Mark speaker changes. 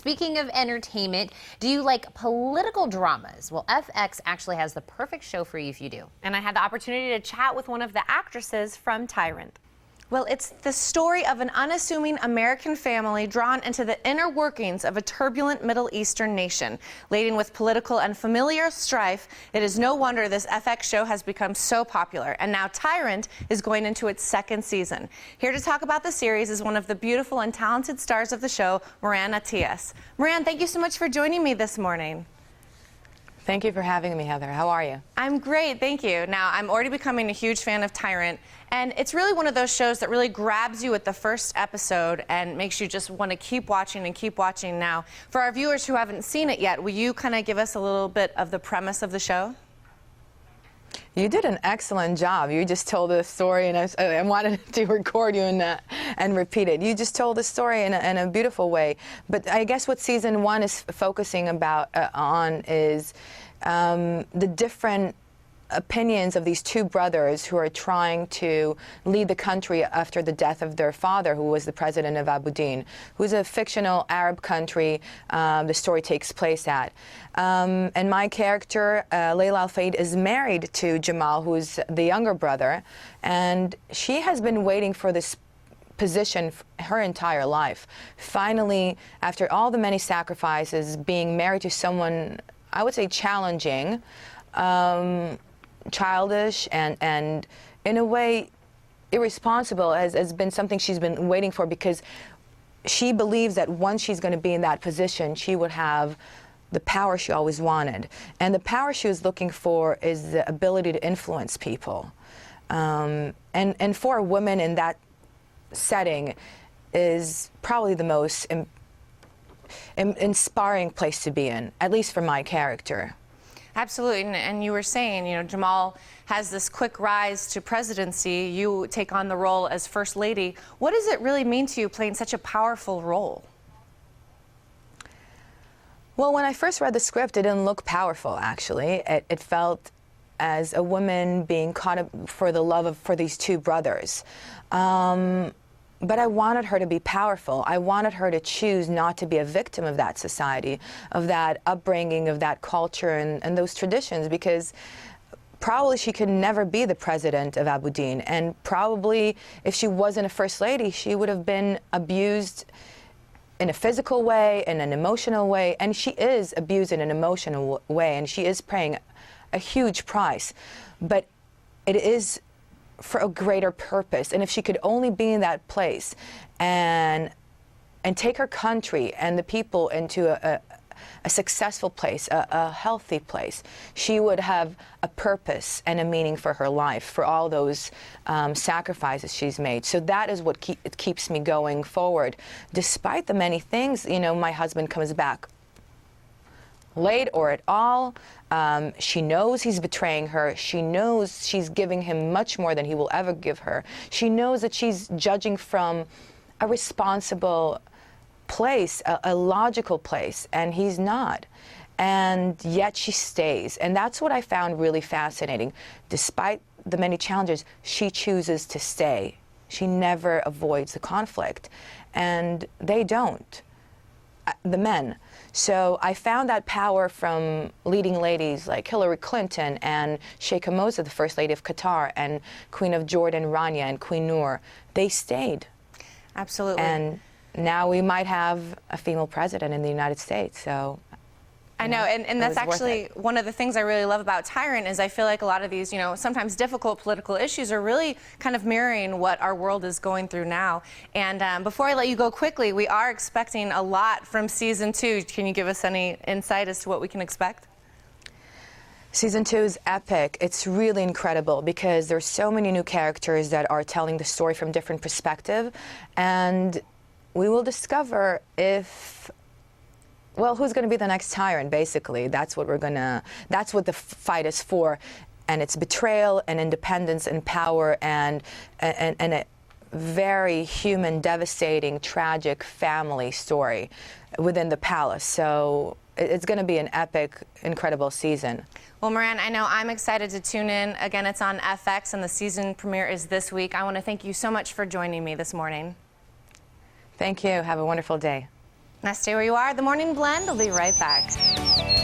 Speaker 1: speaking of entertainment, do you like political dramas? Well, FX actually has the perfect show for you if you do.
Speaker 2: And I had the opportunity to chat with one of the actresses from Tyrant.
Speaker 3: Well, it's the story of an unassuming American family drawn into the inner workings of a turbulent Middle Eastern nation. Laden with political and familiar strife, it is no wonder this FX show has become so popular. And now Tyrant is going into its second season. Here to talk about the series is one of the beautiful and talented stars of the show, Moran Atias. Moran, thank you so much for joining me this morning.
Speaker 4: Thank you for having me, Heather. How are you?
Speaker 3: I'm great, thank you. Now, I'm already becoming a huge fan of Tyrant, and it's really one of those shows that really grabs you at the first episode and makes you just want to keep watching and keep watching. Now, for our viewers who haven't seen it yet, will you kind of give us a little bit of the premise of the show?
Speaker 4: You did an excellent job. You just told the story, and I wanted to record you and repeat it. You just told the story in a beautiful way. But I guess what season one is focusing on is the different opinions of these two brothers who are trying to lead the country after the death of their father, who was the president of Abu Deen, who's a fictional Arab country the story takes place at. And my character, Layla Al-Fayed, is married to Jamal, who's the younger brother, and she has been waiting for this position her entire life. Finally, after all the many sacrifices, being married to someone, I would say, challenging, childish, and in a way irresponsible, has been something she's been waiting for, because she believes that once she's going to be in that position, she would have the power she always wanted. And the power she was looking for is the ability to influence people. And for a woman in that setting is probably the most inspiring place to be in, at least for my character.
Speaker 3: Absolutely, and you were saying, you know, Jamal has this quick rise to presidency. You take on the role as First Lady. What does it really mean to you playing such a powerful role?
Speaker 4: Well, when I first read the script, it didn't look powerful, actually. It felt as a woman being caught up for the love for these two brothers. But I wanted her to be powerful. I wanted her to choose not to be a victim of that society, of that upbringing, of that culture and those traditions, because probably she could never be the president of Abu Deen. And probably if she wasn't a first lady, she would have been abused in a physical way, in an emotional way. And she is abused in an emotional way, and she is paying a huge price. But it is for a greater purpose. And if she could only be in that place and take her country and the people into a successful place, a healthy place, she would have a purpose and a meaning for her life, for all those sacrifices she's made. So that is what keeps me going forward. Despite the many things, you know, my husband comes back late or at all. She knows he's betraying her. She knows she's giving him much more than he will ever give her. She knows that she's judging from a responsible place, a logical place, and he's not. And yet she stays. And that's what I found really fascinating. Despite the many challenges, she chooses to stay. She never avoids the conflict. And they don't, the men. So I found that power from leading ladies like Hillary Clinton and Sheikha Moza, the First Lady of Qatar, and Queen of Jordan, Rania, and Queen Noor. They stayed.
Speaker 3: Absolutely.
Speaker 4: And now we might have a female president in the United States. So
Speaker 3: I know, and that's actually one of the things I really love about Tyrant is I feel like a lot of these, you know, sometimes difficult political issues are really kind of mirroring what our world is going through now. And before I let you go quickly, we are expecting a lot from season 2. Can you give us any insight as to what we can expect?
Speaker 4: Season 2 is epic. It's really incredible because there's so many new characters that are telling the story from different perspectives, and we will discover if, well, who's going to be the next Tyrant, basically. That's what that's what the fight is for. And it's betrayal and independence and power and a very human, devastating, tragic family story within the palace. So it's going to be an epic, incredible season.
Speaker 3: Well, Moran, I know I'm excited to tune in. Again, it's on FX, and the season premiere is this week. I want to thank you so much for joining me this morning.
Speaker 4: Thank you. Have a wonderful day.
Speaker 3: Now stay where you are. The Morning Blend will be right back.